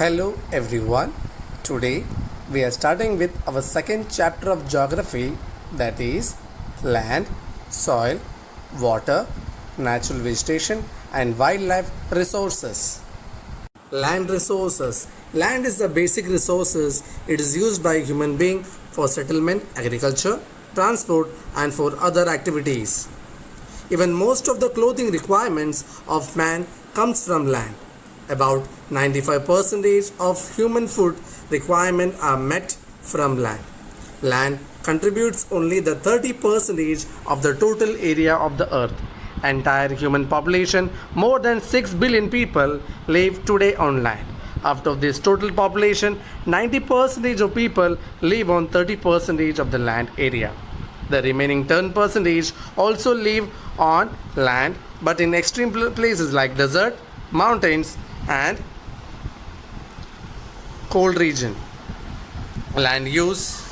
Hello everyone. Today we are starting with our second chapter of geography, that is land, soil, water, natural vegetation and wildlife resources. Land resources. Land is the basic resources. It is used by human being for settlement, agriculture, transport and for other activities. Even most of the clothing requirements of man comes from land. About 95% of human food requirements are met from land. Land contributes only the 30% of the total area of the earth. Entire human population, more than 6 billion people, live today on land. Out of this total population, 90% of people live on 30% of the land area. The remaining 10% also live on land, but in extreme places like desert, mountains and cold region. Land use.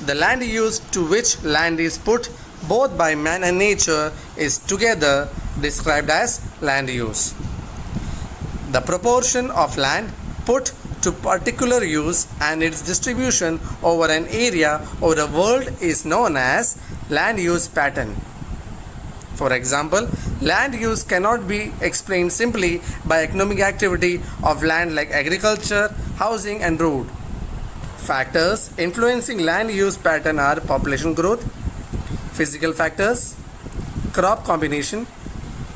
The land use to which land is put both by man and nature is together described as land use. The proportion of land put to particular use and its distribution over an area or a world is known as land use pattern. For example, land use cannot be explained simply by economic activity of land like agriculture, housing and road. Factors influencing land use pattern are population growth, physical factors, crop combination,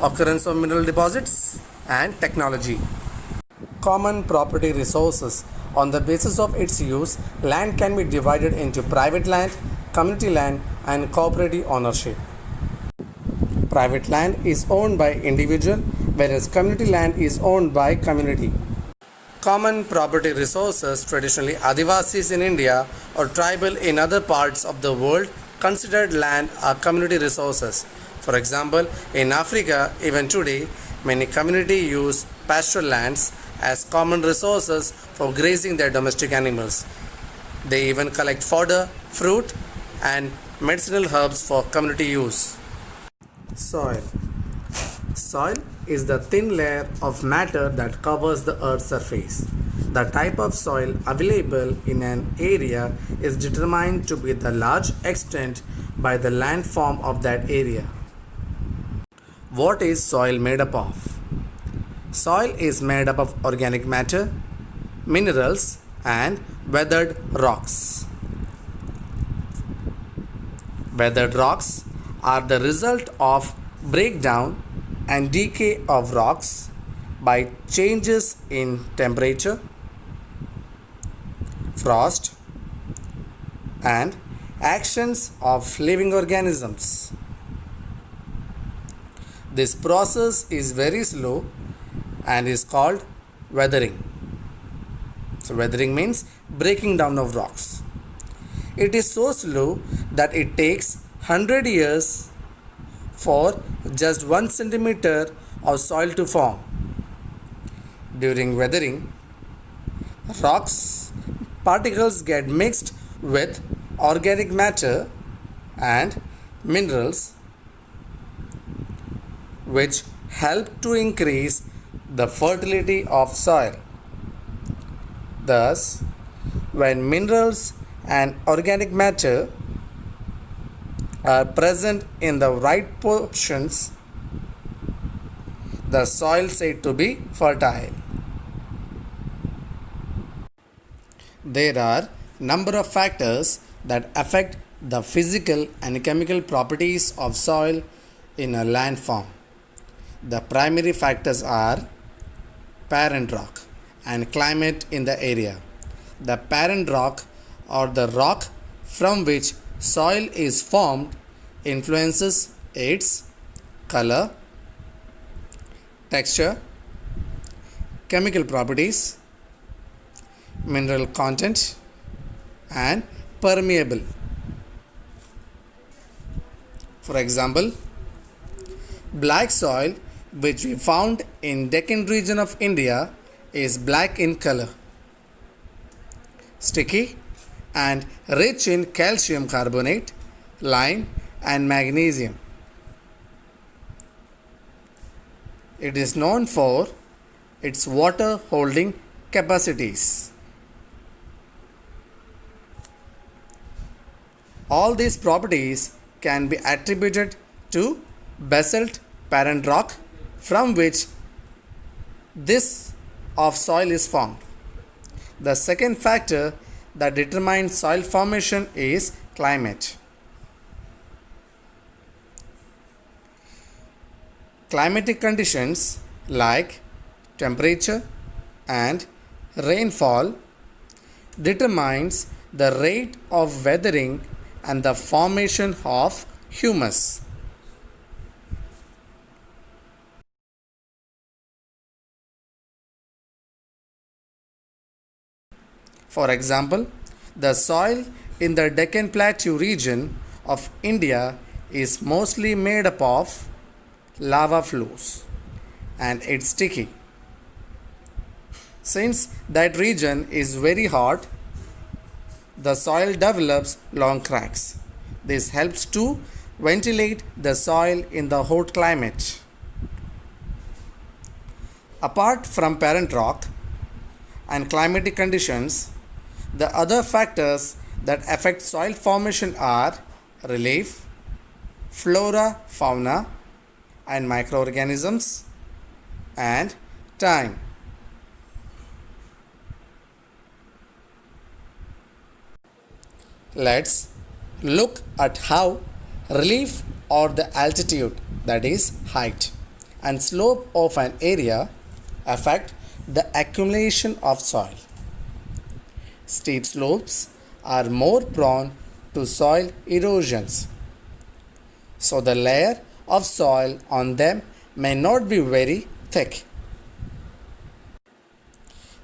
occurrence of mineral deposits and technology. Common property resources. On the basis of its use, land can be divided into private land, community land and cooperative ownership. Private land is owned by individual, whereas community land is owned by community. Common property resources. Traditionally, Adivasis in India or tribal in other parts of the world considered land are community resources. For example, in Africa, even today, many communities use pastoral lands as common resources for grazing their domestic animals. They even collect fodder, fruit, and medicinal herbs for community use. Soil. Soil is the thin layer of matter that covers the earth's surface. The type of soil available in an area is determined to be the large extent by the landform of that area. What is soil made up of? Soil is made up of organic matter, minerals and weathered rocks. Weathered rocks are the result of breakdown and decay of rocks by changes in temperature, frost, and actions of living organisms. This process is very slow and is called weathering. So, weathering means breaking down of rocks. It is so slow that it takes 100 years for just 1 centimeter of soil to form. During weathering, rocks particles get mixed with organic matter and minerals, which help to increase the fertility of soil. Thus, when minerals and organic matter are present in the right portions, the soil is said to be fertile. There are number of factors that affect the physical and chemical properties of soil in a landform. The primary factors are parent rock and climate in the area. The parent rock or the rock from which soil is formed influences its color, texture, chemical properties, mineral content and permeable. For example, black soil which we found in Deccan region of India is black in color, sticky and rich in calcium carbonate, lime and magnesium. It is known for its water holding capacities. All these properties can be attributed to basalt parent rock from which this of soil is formed. The second factor that determines soil formation is climate. Climatic conditions like temperature and rainfall determines the rate of weathering and the formation of humus. For example, the soil in the Deccan Plateau region of India is mostly made up of lava flows and it's sticky. Since that region is very hot, the soil develops long cracks. This helps to ventilate the soil in the hot climate. Apart from parent rock and climatic conditions, the other factors that affect soil formation are relief, flora, fauna, and microorganisms, and time. Let's look at how relief or the altitude, that is height, and slope of an area affect the accumulation of soil. Steep slopes are more prone to soil erosions, so the layer of soil on them may not be very thick.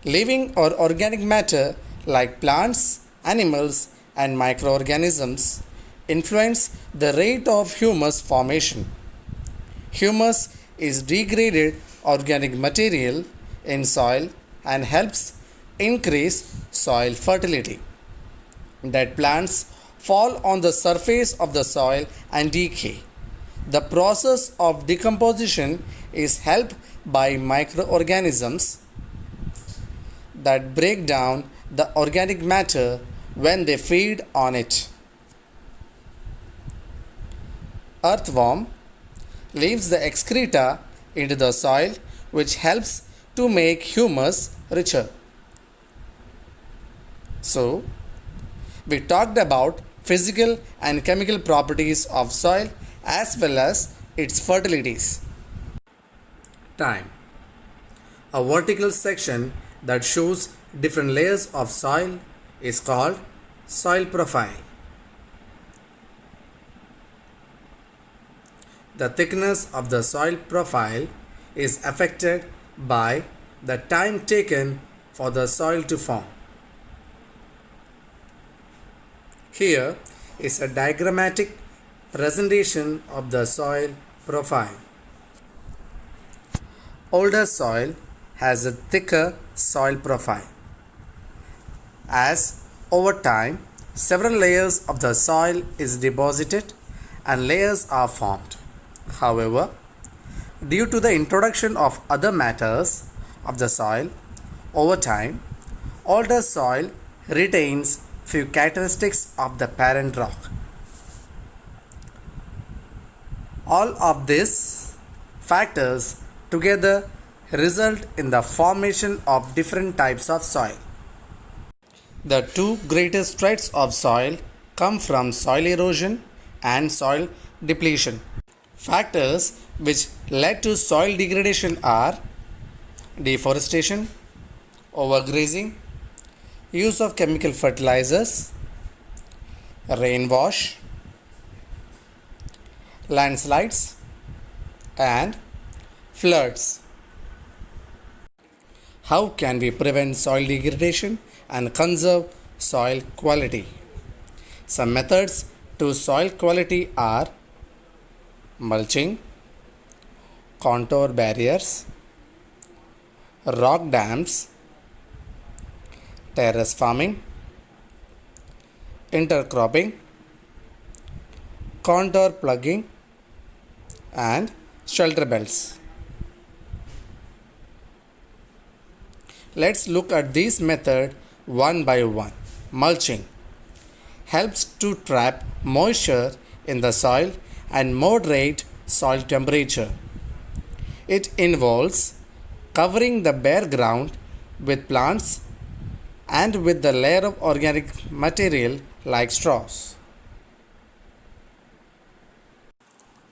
Living or organic matter like plants, animals, and microorganisms influence the rate of humus formation. Humus is degraded organic material in soil and helps increase soil fertility. Dead plants fall on the surface of the soil and decay. The process of decomposition is helped by microorganisms that break down the organic matter when they feed on it. Earthworm leaves the excreta into the soil, which helps to make humus richer. So, we talked about physical and chemical properties of soil as well as its fertilities. Time. A vertical section that shows different layers of soil is called soil profile. The thickness of the soil profile is affected by the time taken for the soil to form. Here is a diagrammatic presentation of the soil profile. Older soil has a thicker soil profile. As over time, several layers of the soil is deposited and layers are formed. However, due to the introduction of other matters of the soil, over time, older soil retains few characteristics of the parent rock. All of these factors together result in the formation of different types of soil. The two greatest threats of soil come from soil erosion and soil depletion. Factors which led to soil degradation are deforestation, overgrazing, use of chemical fertilizers, rainwash, landslides, and floods. How can we prevent soil degradation and conserve soil quality? Some methods to soil quality are mulching, contour barriers, rock dams, terrace farming, intercropping, contour plugging, and shelter belts. Let's look at this method one by one. Mulching helps to trap moisture in the soil and moderate soil temperature. It involves covering the bare ground with plants and with the layer of organic material like straws.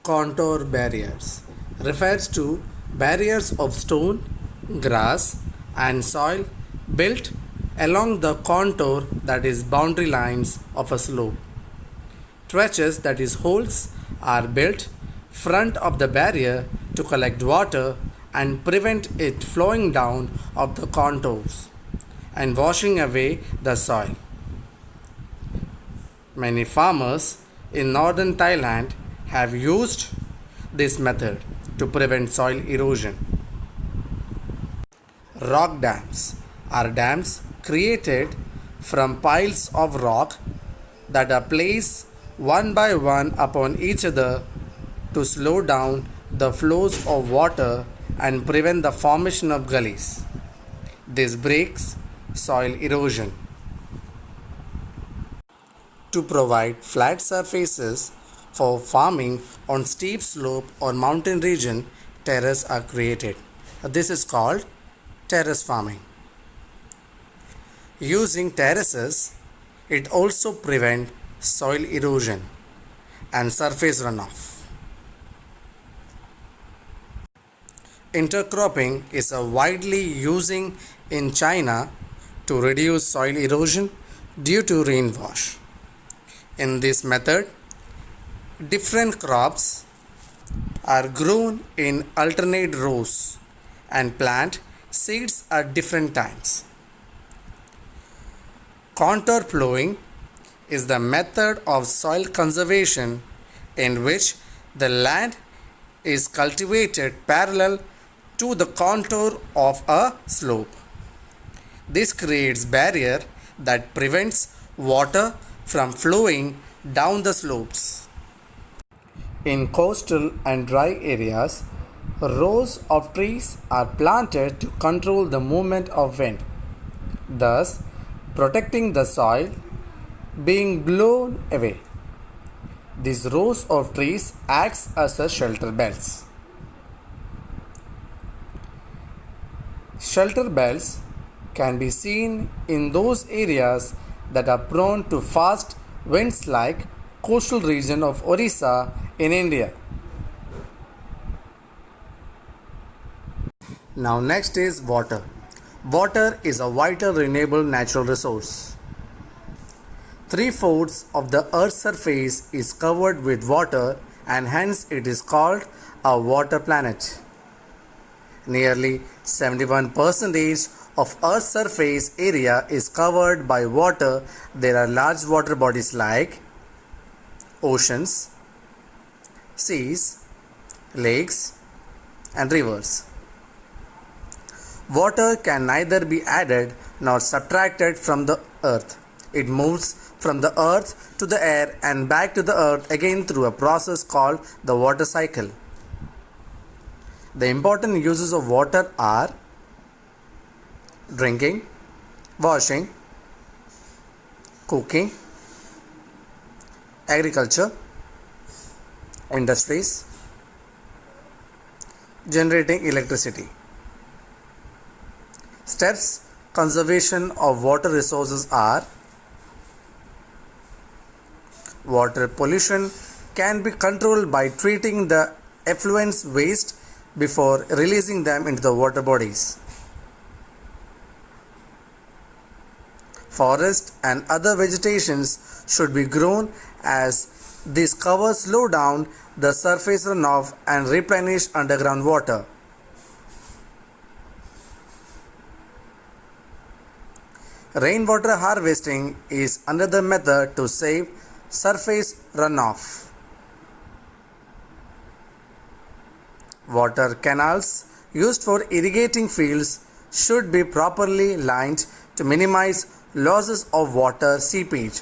Contour barriers refers to barriers of stone, grass, and soil built along the contour, that is boundary lines of a slope. Trenches, that is holes, are built front of the barrier to collect water and prevent it flowing down of the contours and washing away the soil. Many farmers in northern Thailand have used this method to prevent soil erosion. Rock dams are dams created from piles of rock that are placed one by one upon each other to slow down the flows of water and prevent the formation of gullies. This breaks soil erosion. To provide flat surfaces for farming on steep slope or mountain region, terraces are created. This is called terrace farming. Using terraces, it also prevents soil erosion and surface runoff. Intercropping is a widely using in China to reduce soil erosion due to rainwash. In this method, different crops are grown in alternate rows and plant seeds at different times. Contour plowing is the method of soil conservation in which the land is cultivated parallel to the contour of a slope. This creates barrier that prevents water from flowing down the slopes. In coastal and dry areas, rows of trees are planted to control the movement of wind, thus protecting the soil being blown away. These rows of trees acts as a shelter belts. Shelter belts can be seen in those areas that are prone to fast winds like coastal region of Orissa in India. Now next is water. Water is a vital renewable natural resource. 3/4 of the Earth's surface is covered with water and hence it is called a water planet. Nearly 71% of Earth's surface area is covered by water. There are large water bodies like oceans, seas, lakes, and rivers. Water can neither be added nor subtracted from the earth. It moves from the earth to the air and back to the earth again through a process called the water cycle. The important uses of water are drinking, washing, cooking, agriculture, industries, generating electricity. Steps conservation of water resources are: water pollution can be controlled by treating the effluent waste before releasing them into the water bodies. Forest and other vegetations should be grown as these covers slow down the surface runoff and replenish underground water. Rainwater harvesting is another method to save surface runoff. Water canals used for irrigating fields should be properly lined to minimize losses of water seepage